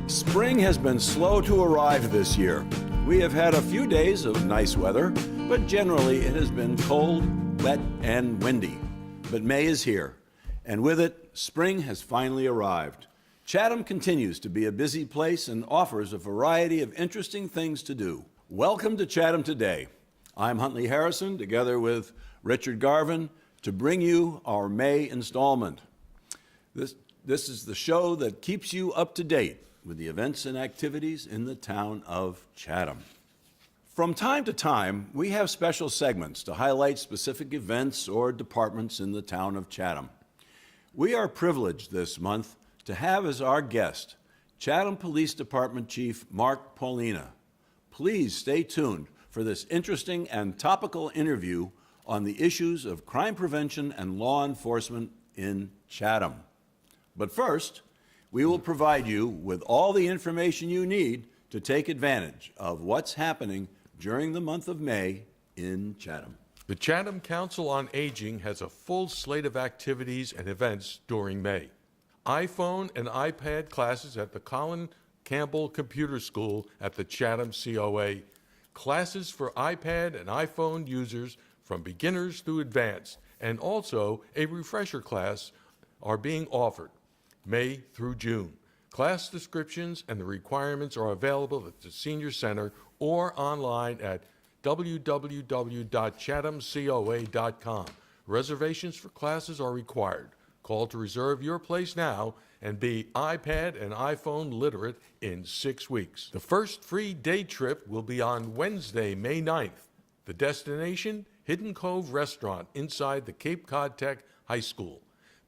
Spring has been slow to arrive this year. We have had a few days of nice weather, but generally it has been cold, wet, and windy. But May is here, and with it, spring has finally arrived. Chatham continues to be a busy place and offers a variety of interesting things to do. Welcome to Chatham Today. I'm Huntley Harrison, together with Richard Garvin, to bring you our May installment. This is the show that keeps you up to date with the events and activities in the town of Chatham. From time to time, we have special segments to highlight specific events or departments in the town of Chatham. We are privileged this month to have as our guest Chatham Police Department Chief Mark Paulina. Please stay tuned for this interesting and topical interview on the issues of crime prevention and law enforcement in Chatham. But first, we will provide you with all the information you need to take advantage of what's happening during the month of May in Chatham. The Chatham Council on Aging has a full slate of activities and events during May. iPhone and iPad classes at the Colin Campbell Computer School at the Chatham COA. Classes for iPad and iPhone users from beginners through advanced, and also a refresher class are being offered May through June. Class descriptions and the requirements are available at the Senior Center or online at www.chathamcoa.com. Reservations for classes are required. Call to reserve your place now and be iPad and iPhone literate in 6 weeks. The first free day trip will be on Wednesday, May 9th. The destination, Hidden Cove Restaurant inside the Cape Cod Tech High School.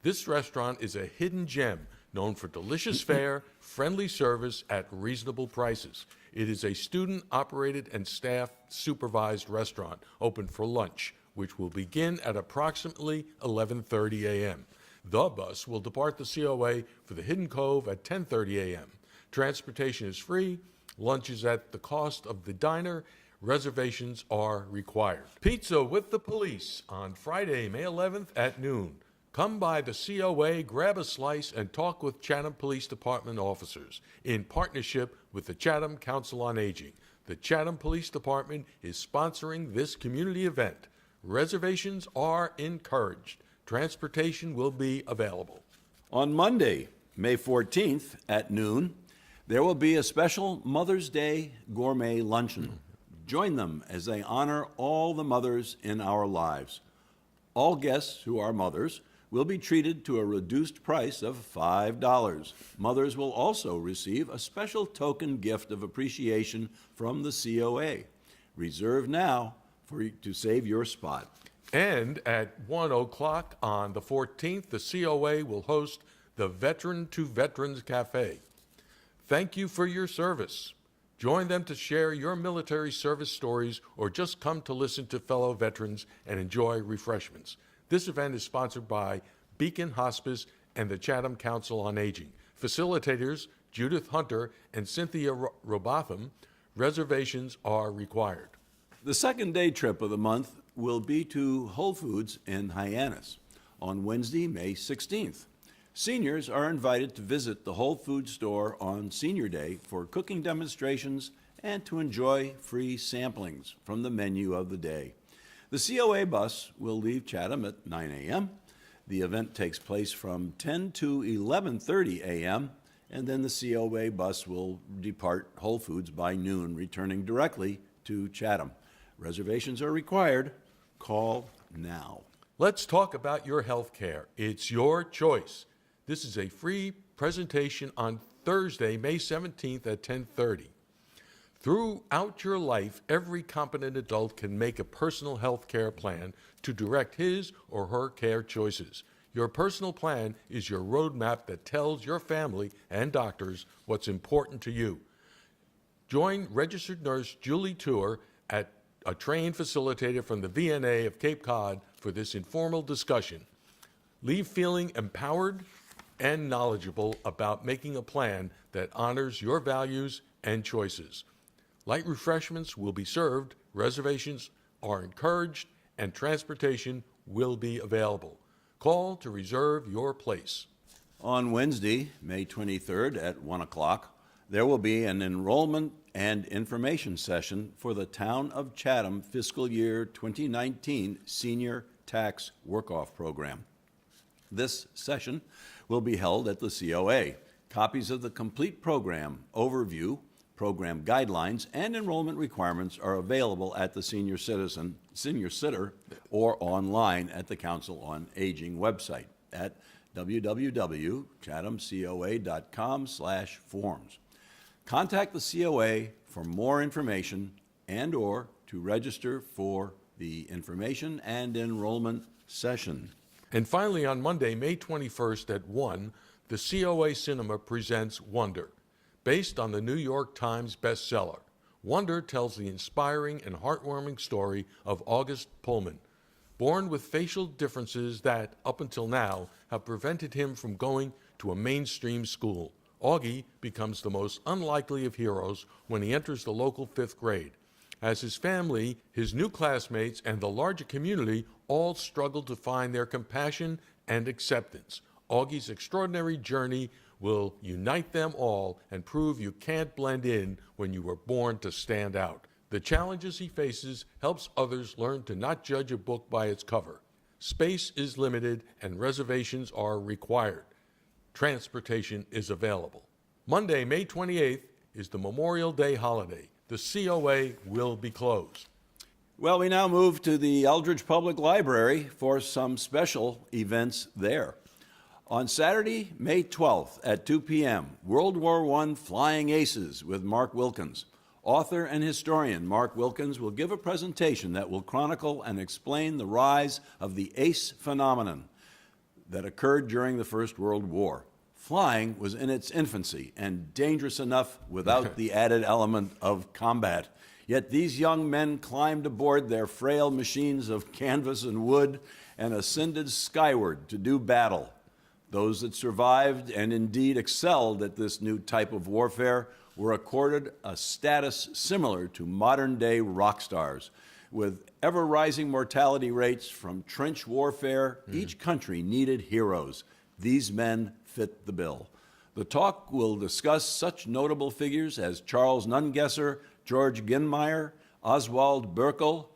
This restaurant is a hidden gem known for delicious fare, friendly service at reasonable prices. It is a student-operated and staff-supervised restaurant open for lunch, which will begin at approximately 11:30 a.m. The bus will depart the COA for the Hidden Cove at 10:30 a.m. Transportation is free. Lunch is at the cost of the diner. Reservations are required. Pizza with the Police on Friday, May 11th at noon. Come by the COA, grab a slice, and talk with Chatham Police Department officers in partnership with the Chatham Council on Aging. The Chatham Police Department is sponsoring this community event. Reservations are encouraged. Transportation will be available. On Monday, May 14th at noon, there will be a special Mother's Day gourmet luncheon. Join them as they honor all the mothers in our lives. All guests who are mothers will be treated to a reduced price of $5. Mothers will also receive a special token gift of appreciation from the COA. Reserve now to save your spot. And at 1 o'clock on the 14th, the COA will host the Veteran to Veterans Cafe. Thank you for your service. Join them to share your military service stories or just come to listen to fellow veterans and enjoy refreshments. This event is sponsored by Beacon Hospice and the Chatham Council on Aging. Facilitators Judith Hunter and Cynthia Robotham. Reservations are required. The second day trip of the month will be to Whole Foods in Hyannis on Wednesday, May 16th. Seniors are invited to visit the Whole Foods store on Senior Day for cooking demonstrations and to enjoy free samplings from the menu of the day. The COA bus will leave Chatham at 9 a.m. The event takes place from 10 to 11:30 a.m., and then the COA bus will depart Whole Foods by noon, returning directly to Chatham. Reservations are required. Call now. Let's talk about your health care. It's your choice. This is a free presentation on Thursday, May 17th at 10:30. Throughout your life, every competent adult can make a personal health care plan to direct his or her care choices. Your personal plan is your roadmap that tells your family and doctors what's important to you. Join registered nurse Julie Tour, a trained facilitator from the VNA of Cape Cod, for this informal discussion. Leave feeling empowered and knowledgeable about making a plan that honors your values and choices. Light refreshments will be served, reservations are encouraged, and transportation will be available. Call to reserve your place. On Wednesday, May 23rd at 1 o'clock, There will be an enrollment and information session for the Town of Chatham Fiscal Year 2019 Senior Tax Work-Off Program. This session will be held at the COA. Copies of the complete program overview, program guidelines, and enrollment requirements are available at the Senior Sitter or online at the Council on Aging website at www.chathamcoa.com/forms. Contact the COA for more information and/or to register for the information and enrollment session. And finally, on Monday, May 21st at 1, the COA Cinema presents Wonder. Based on the New York Times bestseller, Wonder tells the inspiring and heartwarming story of August Pullman, born with facial differences that, up until now, have prevented him from going to a mainstream school. Augie becomes the most unlikely of heroes when he enters the local 5th grade, as his family, his new classmates, and the larger community all struggle to find their compassion and acceptance. Augie's extraordinary journey will unite them all and prove you can't blend in when you were born to stand out. The challenges he faces helps others learn to not judge a book by its cover. Space is limited and reservations are required. Transportation is available. Monday, May 28th is the Memorial Day holiday. The COA will be closed. Well, we now move to the Eldridge Public Library for some special events there. On Saturday, May 12th at 2 p.m., World War I Flying Aces with Mark Wilkins. Author and historian Mark Wilkins will give a presentation that will chronicle and explain the rise of the ace phenomenon that occurred during the First World War. Flying was in its infancy and dangerous enough without the added element of combat. Yet these young men climbed aboard their frail machines of canvas and wood and ascended skyward to do battle. Those that survived and indeed excelled at this new type of warfare were accorded a status similar to modern-day rock stars. With ever-rising mortality rates from trench warfare, each country needed heroes. These men fit the bill. The talk will discuss such notable figures as Charles Nungesser, George Ginmeyer, Oswald Burkel,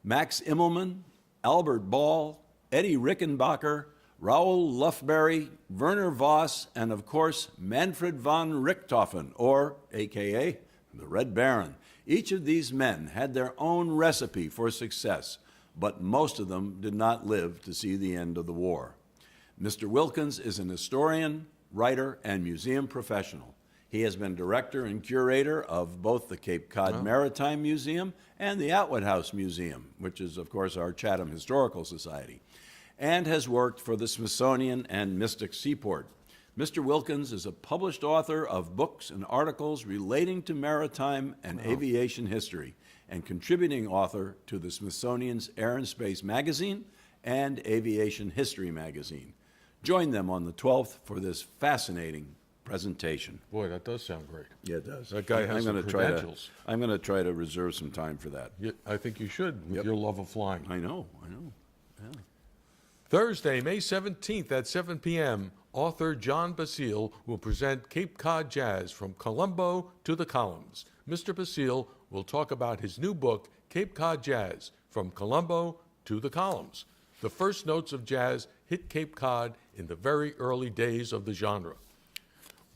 Max Immelmann, Albert Ball, Eddie Rickenbacker, Raoul Lufberry, Werner Voss, and of course, Manfred von Richthofen, or AKA the Red Baron. Each of these men had their own recipe for success, but most of them did not live to see the end of the war. Mr. Wilkins is an historian, writer, and museum professional. He has been director and curator of both the Cape Cod Maritime Museum and the Atwood House Museum, which is, of course, our Chatham Historical Society, and has worked for the Smithsonian and Mystic Seaport. Mr. Wilkins is a published author of books and articles relating to maritime and aviation history, and contributing author to the Smithsonian's Air and Space Magazine and Aviation History Magazine. Join them on the 12th for this fascinating presentation. Boy, that does sound great. Yeah, it does. That guy has some credentials. I'm going to try to reserve some time for that. I think you should, with your love of flying. I know. Yeah. Thursday, May 17th at 7 p.m., author John Basile will present Cape Cod Jazz from Colombo to the Columns. Mr. Basile will talk about his new book, Cape Cod Jazz, From Colombo to the Columns. The first notes of jazz hit Cape Cod in the very early days of the genre.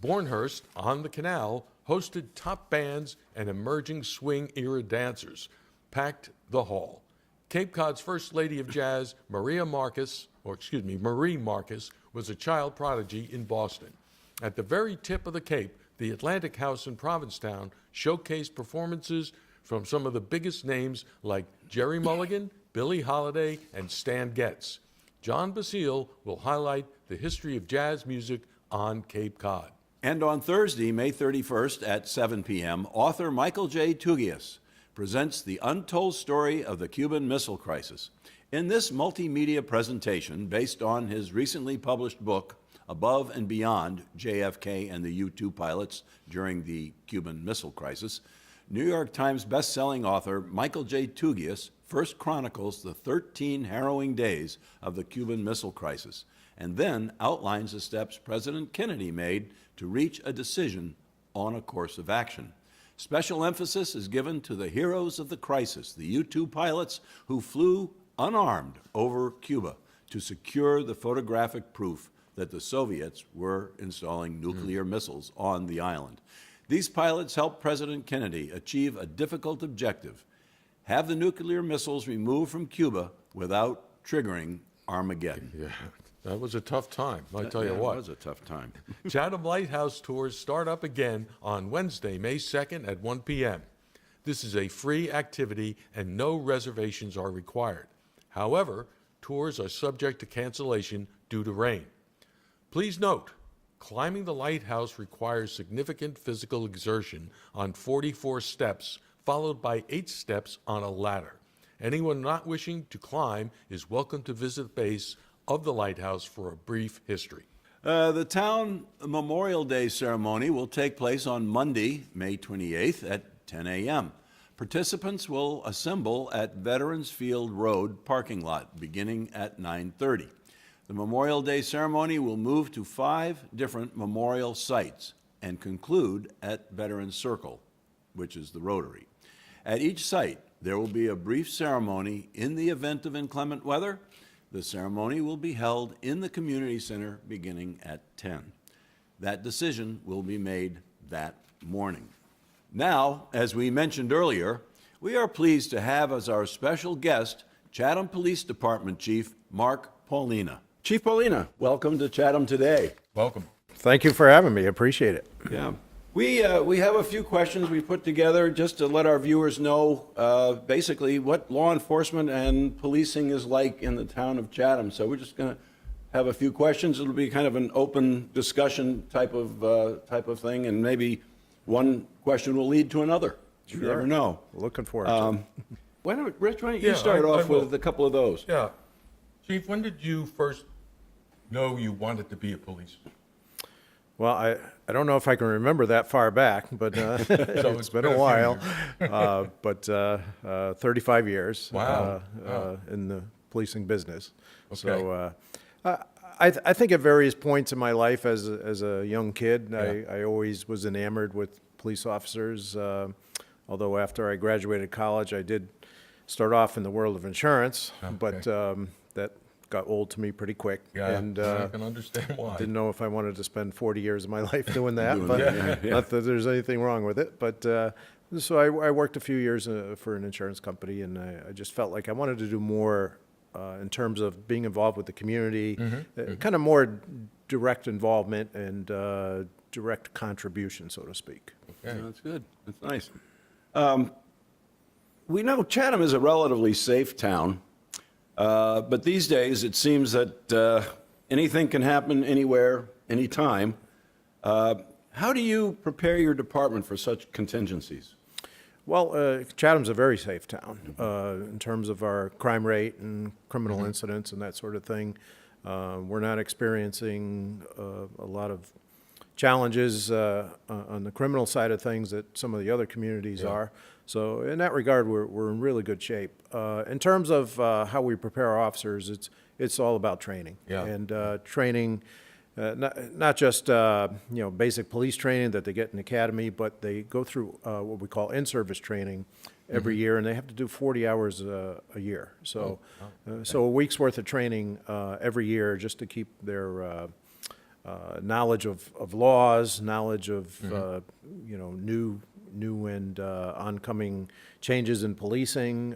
Bornhurst, on the Canal, hosted top bands and emerging swing-era dancers, packed the hall. Cape Cod's first lady of jazz, Marie Marcus, was a child prodigy in Boston. At the very tip of the Cape, the Atlantic House in Provincetown showcased performances from some of the biggest names like Jerry Mulligan, Billie Holiday, and Stan Getz. John Basile will highlight the history of jazz music on Cape Cod. And on Thursday, May 31st at 7 p.m., author Michael J. Tugias presents the untold story of the Cuban Missile Crisis. In this multimedia presentation, based on his recently published book, Above and Beyond JFK and the U-2 Pilots During the Cuban Missile Crisis, New York Times best-selling author Michael J. Tugias first chronicles the 13 harrowing days of the Cuban Missile Crisis, and then outlines the steps President Kennedy made to reach a decision on a course of action. Special emphasis is given to the heroes of the crisis, the U-2 pilots who flew unarmed over Cuba to secure the photographic proof that the Soviets were installing nuclear missiles on the island. These pilots helped President Kennedy achieve a difficult objective: have the nuclear missiles removed from Cuba without triggering Armageddon. Yeah, that was a tough time, I tell you what. It was a tough time. Chatham Lighthouse tours start up again on Wednesday, May 2nd at 1 p.m. This is a free activity and no reservations are required. However, tours are subject to cancellation due to rain. Please note, climbing the lighthouse requires significant physical exertion on 44 steps, followed by 8 steps on a ladder. Anyone not wishing to climb is welcome to visit the base of the lighthouse for a brief history. The town Memorial Day ceremony will take place on Monday, May 28th at 10 a.m. Participants will assemble at Veterans Field Road parking lot beginning at 9:30. The Memorial Day ceremony will move to 5 different memorial sites and conclude at Veterans Circle, which is the Rotary. At each site, there will be a brief ceremony. In the event of inclement weather, the ceremony will be held in the community center beginning at 10. That decision will be made that morning. Now, as we mentioned earlier, we are pleased to have as our special guest Chatham Police Department Chief Mark Paulina. Chief Paulina, welcome to Chatham Today. Welcome. Thank you for having me. Appreciate it. Yeah. We have a few questions we put together just to let our viewers know basically what law enforcement and policing is like in the town of Chatham. So we're just going to have a few questions. It'll be kind of an open discussion type of thing, and maybe one question will lead to another. You Sure. never know. Looking forward to it. Rich, why don't you Yeah, start I off will. with a couple of those? Yeah. Chief, when did you first know you wanted to be a policeman? Well, I don't know if I can remember that far back, but it's been a while. But 35 years Wow. in the policing business. Okay. So I think at various points in my life as a young kid, Yeah. I always was enamored with police officers. Although after I graduated college, I did start off in the world of insurance, but that got old to me pretty quick. Yeah, And I can understand why. didn't know if I wanted to spend 40 years of my life doing that, but yeah. not that there's anything wrong with it. But so I worked a few years for an insurance company, and I just felt like I wanted to do more in terms of being involved with the community, kind of more direct involvement and direct contribution, so to speak. Okay. That's good. That's nice. We know Chatham is a relatively safe town, but these days it seems that anything can happen anywhere, anytime. How do you prepare your department for such contingencies? Well, Chatham's a very safe town in terms of our crime rate and criminal incidents and that sort of thing. We're not experiencing a lot of challenges on the criminal side of things that some of the other communities are. So in that regard, we're in really good shape. In terms of how we prepare our officers, it's all about training. Yeah. And training, not just basic police training that they get in the academy, but they go through what we call in-service training every year, and they have to do 40 hours a year. So, so a week's worth of training every year just to keep their knowledge of laws, knowledge of new and oncoming changes in policing,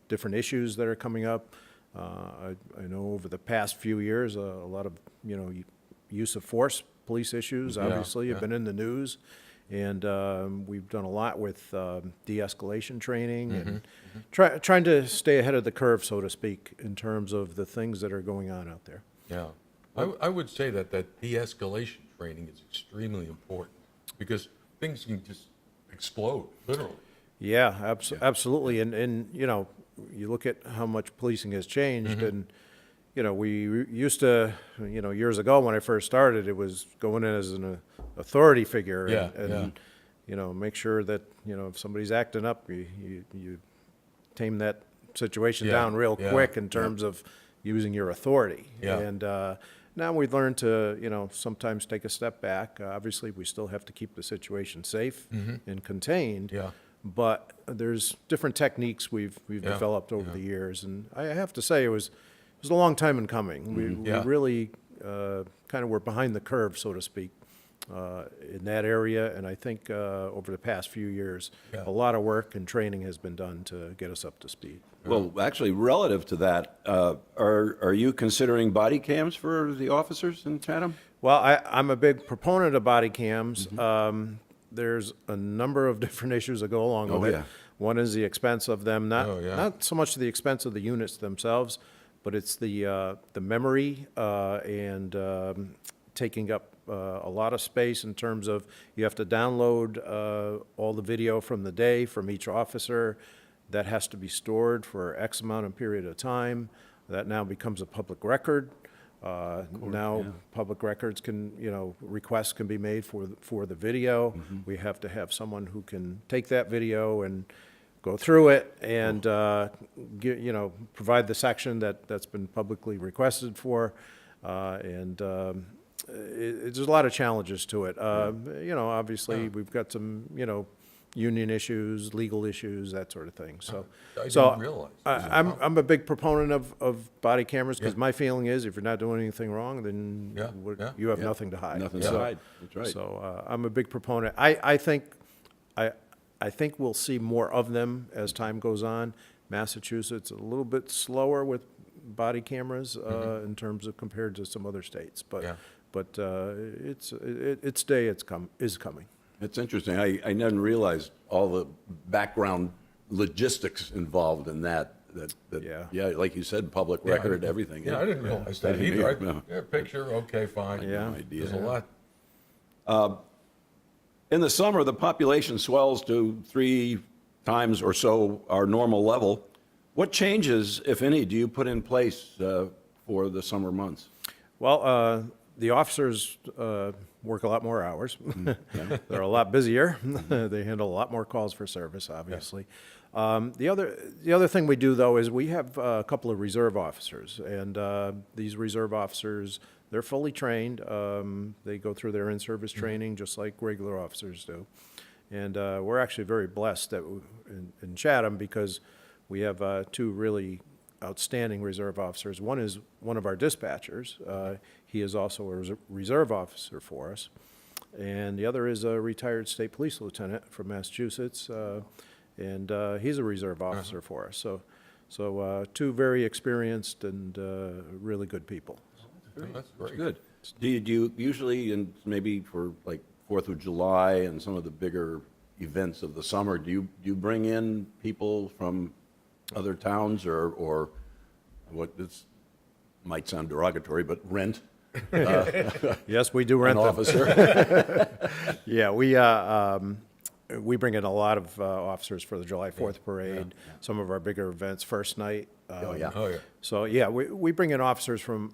different issues that are coming up. I know over the past few years, a lot of use of force police issues obviously have been in the news, and we've done a lot with de-escalation training and trying to stay ahead of the curve, so to speak, in terms of the things that are going on out there. Yeah. I would say that de-escalation training is extremely important because things can just explode, literally. Yeah, absolutely. And you look at how much policing has changed, and we used to, years ago when I first started, it was going in as an authority figure and make sure that if somebody's acting up, you tame that situation down real quick in terms of using your authority. Yeah. And now we've learned to, sometimes take a step back. Obviously, we still have to keep the situation safe and contained. Yeah. But there's different techniques we've Yeah, developed over yeah. the years, and I have to say it was a long time in coming. We Yeah. really kind of were behind the curve, so to speak, in that area, and I think over the past few years, Yeah. a lot of work and training has been done to get us up to speed. Well, actually, relative to that, are you considering body cams for the officers in Chatham? Well, I'm a big proponent of body cams. There's a number of different issues that go along Oh, with yeah. it. One is the expense of them, Oh, yeah. not so much the expense of the units themselves, but it's the memory and taking up a lot of space in terms of you have to download all the video from the day from each officer. That has to be stored for X amount of period of time. That now becomes a public record. Now, public records can, requests can be made for the video. We have to have someone who can take that video and go through it and, provide the section that's been publicly requested for. There's a lot of challenges to it. Obviously, we've got some, union issues, legal issues, that sort of thing. So, I didn't realize. I'm a big proponent of body cameras because my feeling is if you're not doing anything wrong, then Yeah, yeah. you have nothing to hide. Nothing to hide. That's right. So I'm a big proponent. I think we'll see more of them as time goes on. Massachusetts a little bit slower with body cameras in terms of compared to some other states, but Yeah. its day is coming. It's interesting. I didn't realize all the background logistics involved in that. Yeah. Like you said, public Yeah, I record, didn't- everything. Yeah, I didn't realize that I didn't either. either, no. Yeah, picture, okay, fine. Yeah. No idea. There's a lot. In the summer, the population swells to 3 times or so our normal level. What changes, if any, do you put in place for the summer months? Well, the officers work a lot more hours. They're a lot busier. They handle a lot more calls for service, obviously. The other thing we do, though, is we have a couple of reserve officers, and these reserve officers, they're fully trained. They go through their in-service training just like regular officers do. And we're actually very blessed that in Chatham because we have 2 really outstanding reserve officers. One is one of our dispatchers. He is also a reserve officer for us. And the other is a retired state police lieutenant from Massachusetts, and he's a reserve officer for us. So 2 very experienced and really good people. That's great. Good. Do you usually, and maybe for like 4th of July and some of the bigger events of the summer, do you bring in people from other towns or what this might sound derogatory, but rent Yes, we do rent an them. officer? Yeah, we bring in a lot of officers for the July 4th parade, some of our bigger events, first night. Oh, yeah. Oh, yeah. So, yeah, we bring in officers from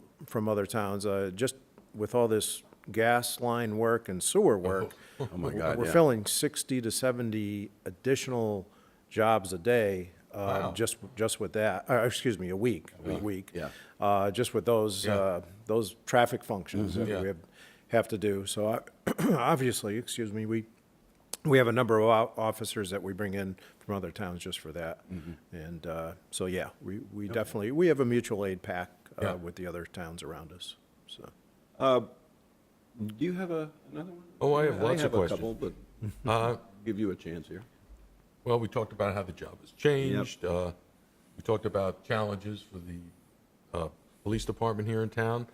other towns. Just with all this gas line work and sewer work, Oh, my God, we're yeah. filling 60 to 70 additional jobs a day, Wow. just with that, excuse me, a week. Yeah. Just with those, Yeah. those traffic functions that Yeah. we have to do. So obviously, excuse me, we have a number of officers that we bring in from other towns just for that. And so, yeah, we definitely, we have a mutual aid pack Yeah. with the other towns around us, so. Do you have another one? Oh, I have lots of I have questions. a couple, but Uh, give you a chance here. Well, we talked about how the job has changed. We talked about challenges for the police department here in town.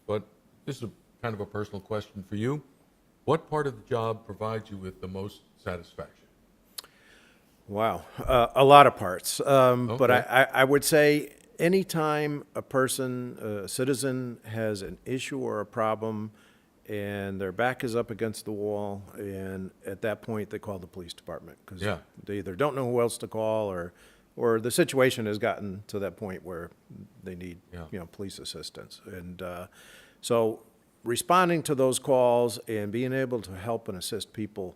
But this is kind of a personal question for you. What part of the job provides you with the most satisfaction? Wow, a lot of parts. But Okay. I would say anytime a person, a citizen has an issue or a problem and their back is up against the wall, and at that point, they call the police department. Because Yeah. they either don't know who else to call or the situation has gotten to that point where they need, Yeah. police assistance. And so responding to those calls and being able to help and assist people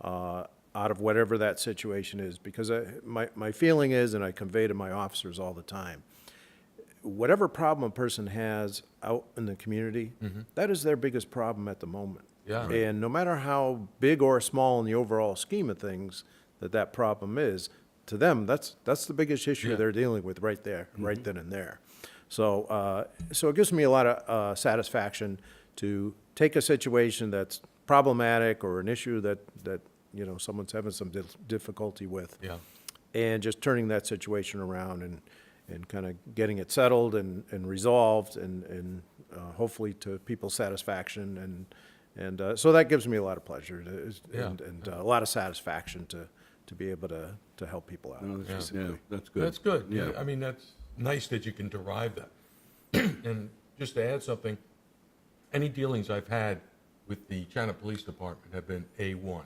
out of whatever that situation is, because my feeling is, and I convey to my officers all the time, whatever problem a person has out in the community, that is their biggest problem at the moment. Yeah. And no matter how big or small in the overall scheme of things that problem is, to them, that's the biggest issue Yeah. they're dealing with right there, right then and there. So, so it gives me a lot of satisfaction to take a situation that's problematic or an issue that someone's having some difficulty with, Yeah. and just turning that situation around and kind of getting it settled and resolved and hopefully to people's satisfaction and so that gives me a lot of pleasure Yeah. and a lot of satisfaction to be able to help people out. No, that's, Yeah. yeah, that's good. That's good. Yeah. I mean, that's nice that you can derive that. And just to add something, any dealings I've had with the Chatham Police Department have been A1.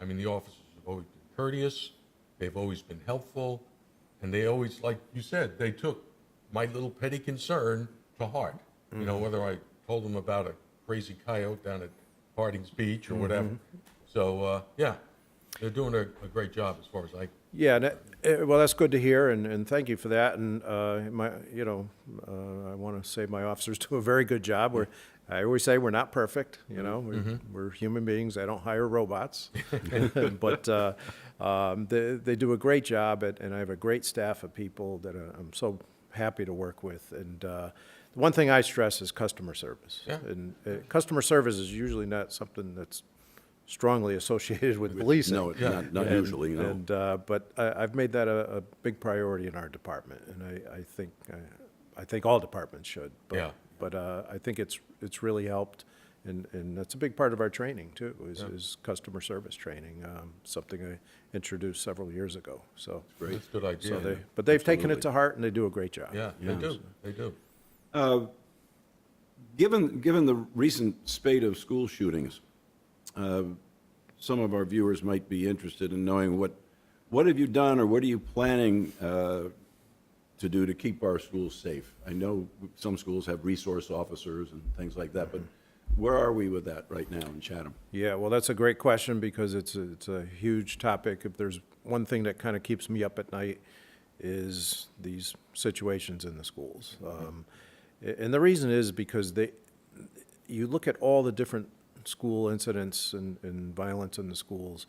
I mean, the officers have always been courteous, they've always been helpful, and they always, like you said, they took my little petty concern to heart. You know, whether I told them about a crazy coyote down at Harding's Beach or whatever. So, yeah, they're doing a great job as far as I. Yeah, well, that's good to hear, and thank you for that. And I want to say my officers do a very good job. I always say we're not perfect. We're human beings. I don't hire robots, but they do a great job, and I have a great staff of people that I'm so happy to work with. And the one thing I stress is customer service. Yeah. And customer service is usually not something that's strongly associated with policing. No, it's not usually, no. And, but I've made that a big priority in our department, and I think all departments should. But, Yeah. But I think it's really helped, and that's a big part of our training too, is customer service training, something I introduced several years ago. So, That's a good idea. so but they've taken it Absolutely. to heart, and they do a great job. Yeah, they do. They do. Given the recent spate of school shootings, some of our viewers might be interested in knowing what have you done or what are you planning to do to keep our schools safe? I know some schools have resource officers and things like that, but where are we with that right now in Chatham? Yeah, well, that's a great question because it's a huge topic. If there's one thing that kind of keeps me up at night is these situations in the schools. And the reason is because you look at all the different school incidents and violence in the schools,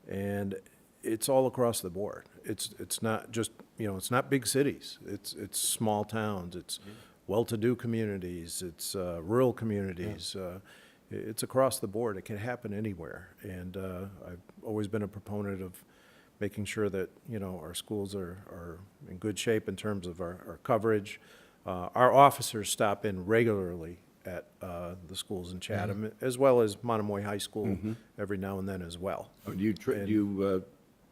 and it's all across the board. It's not just, it's not big cities. It's small towns. It's well-to-do communities. It's rural communities. It's across the board. It can happen anywhere. And I've always been a proponent of making sure that, our schools are in good shape in terms of our coverage. Our officers stop in regularly at the schools in Chatham, as well as Monomoy High School every now and then as well. Do you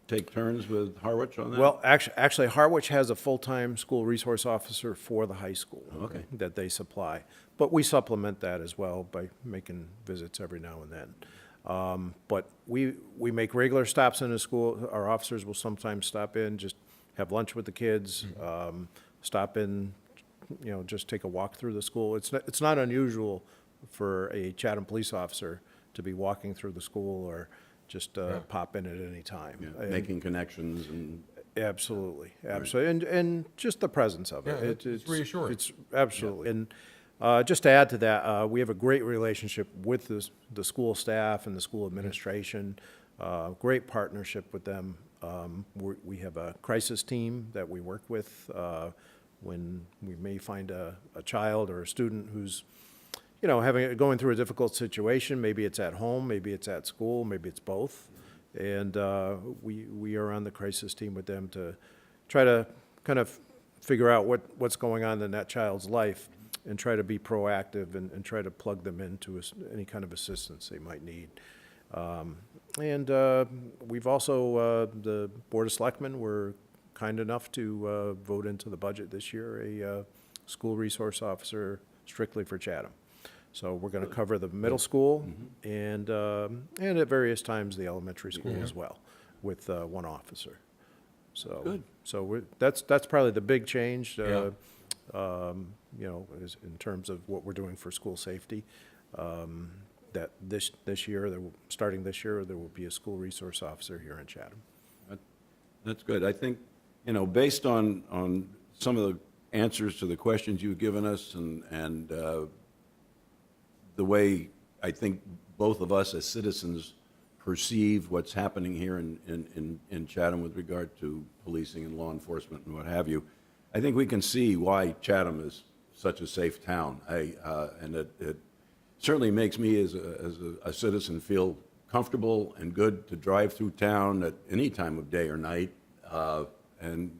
take turns with Harwich on that? Well, actually, Harwich has a full-time school resource officer for the high school that they supply. But we supplement that as well by making visits every now and then. But we make regular stops in the school. Our officers will sometimes stop in, just have lunch with the kids, stop in, just take a walk through the school. It's not unusual for a Chatham police officer to be walking through the school or just pop in at any time. Yeah, making connections and. Absolutely, absolutely, and just the presence of it. Yeah, it's reassuring. It's absolutely, and just to add to that, we have a great relationship with the school staff and the school administration. Great partnership with them. We have a crisis team that we work with when we may find a child or a student who's, going through a difficult situation. Maybe it's at home, maybe it's at school, maybe it's both. And we are on the crisis team with them to try to kind of figure out what's going on in that child's life and try to be proactive and try to plug them into any kind of assistance they might need. And we've also, the Board of Selectmen were kind enough to vote into the budget this year a school resource officer strictly for Chatham. So we're going to cover the middle school and at various times the elementary school as well with one officer. So Good. So that's probably the big change, Yeah. Is in terms of what we're doing for school safety. That this year, starting this year, there will be a school resource officer here in Chatham. That's good. I think, based on some of the answers to the questions you've given us and the way I think both of us as citizens perceive what's happening here in Chatham with regard to policing and law enforcement and what have you. I think we can see why Chatham is such a safe town. And it certainly makes me as a citizen feel comfortable and good to drive through town at any time of day or night, and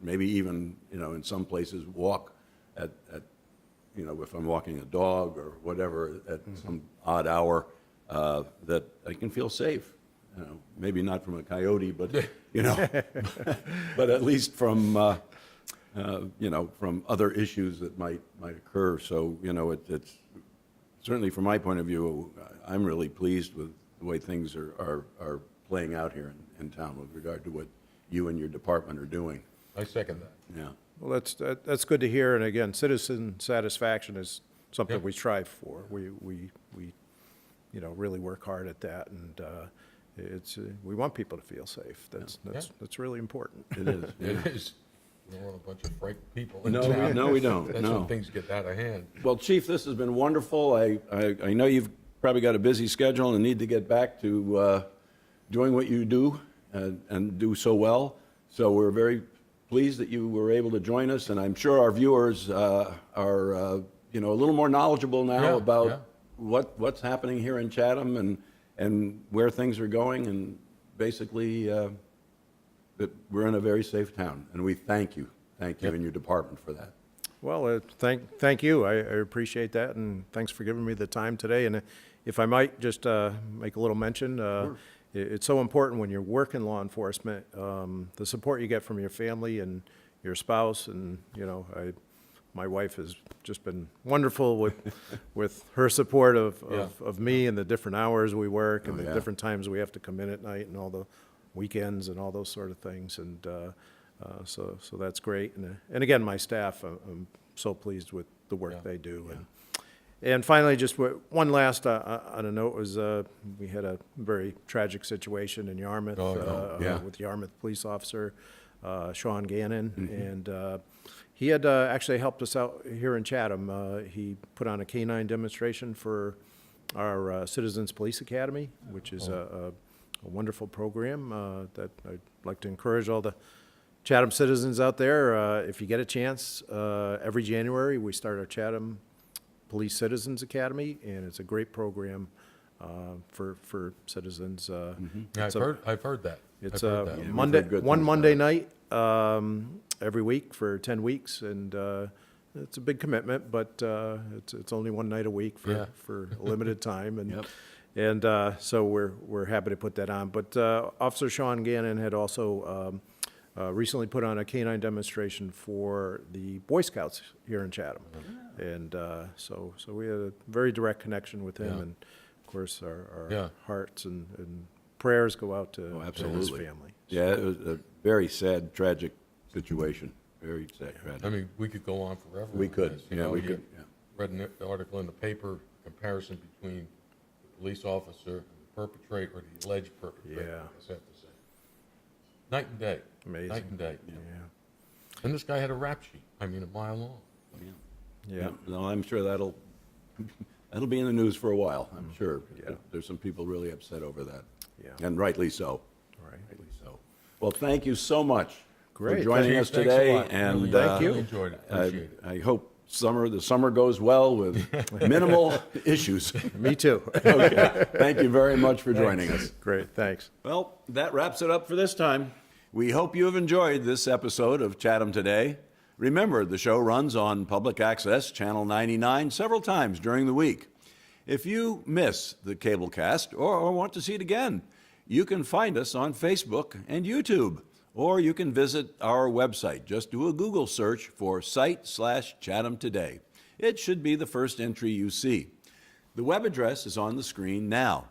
maybe even, in some places walk at if I'm walking a dog or whatever at some odd hour, that I can feel safe. Maybe not from a coyote, but, but at least from, from other issues that might occur. So, it's certainly from my point of view, I'm really pleased with the way things are playing out here in town with regard to what you and your department are doing. I second that. Yeah. Well, that's good to hear, and again, citizen satisfaction is something Yep. we strive for. We really work hard at that, and we want people to feel safe. That's really important. It is. It is. We don't want a bunch of frightened people in No, town. no, we don't. That's No. when things get out of hand. Well, Chief, this has been wonderful. I know you've probably got a busy schedule and need to get back to doing what you do and do so well. So we're very pleased that you were able to join us, and I'm sure our viewers are a little more knowledgeable now Yeah, about yeah. what's happening here in Chatham and where things are going, and basically that we're in a very safe town, and we thank you Yep. and your department for that. Well, thank you. I appreciate that, and thanks for giving me the time today. And if I might just make a little mention, it's so important when you work in law enforcement, the support you get from your family and your spouse. And my wife has just been wonderful with her support of me and the different hours we work and Oh, the yeah. different times we have to come in at night and all the weekends and all those sort of things. And so that's great. And again, my staff, I'm so pleased with the work Yeah. they do. And finally, just one last on a note was we had a very tragic situation in Yarmouth yeah. with the Yarmouth police officer, Sean Gannon. And he had actually helped us out here in Chatham. He put on a canine demonstration for our Citizens Police Academy, which is a wonderful program that I'd like to encourage all the Chatham citizens out there. If you get a chance, every January we start our Chatham Police Citizens Academy, and it's a great program for citizens. Yeah, It's I've heard that. It's I've heard that. we've heard Monday, good one things Monday about night every week for 10 weeks, and it's a big commitment, but it's only one night a week Yeah. for a limited time, and Yep. and so we're happy to put that on. But Officer Sean Gannon had also recently put on a canine demonstration for the Boy Scouts here in Chatham, and so we had a very direct connection with him, Yeah. and of course our Yeah. hearts and prayers go out to his Absolutely. family. Yeah, it was a very sad, tragic situation. Very sad, tragic. I mean, we could go on forever. We on could. this. Yeah, we you could. Yeah. Read an article in the paper, comparison between the police officer and the perpetrator, or the alleged perpetrator, Yeah. I guess I have to say. Night and day. Amazing. Night and day. Yeah. And this guy had a rap sheet, a mile long. Yeah. No, I'm sure that'll be in the news for a while, I'm sure. Yeah. There's some people really upset over that. Yeah. And rightly so. Right. Rightly so. Well, thank you so much for Great. joining us Thanks a today. lot. And Really, Thank you. really enjoyed it. Appreciate it. I hope the summer goes well with minimal issues. Me too. Okay. Thank you very much for joining us. Great, thanks. Well, that wraps it up for this time. We hope you have enjoyed this episode of Chatham Today. Remember, the show runs on Public Access Channel 99 several times during the week. If you miss the cablecast or want to see it again, you can find us on Facebook and YouTube, or you can visit our website. Just do a Google search for site/Chatham Today. It should be the first entry you see. The web address is on the screen now.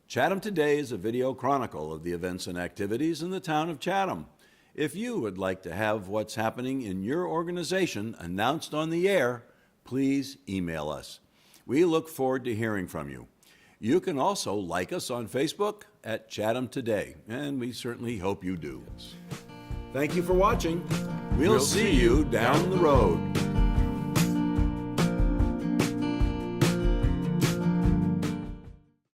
Chatham Today is a video chronicle of the events and activities in the town of Chatham. If you would like to have what's happening in your organization announced on the air, please email us. We look forward to hearing from you. You can also like us on Facebook at Chatham Today, and we certainly hope you do. Thank you for watching. We'll see you down the road.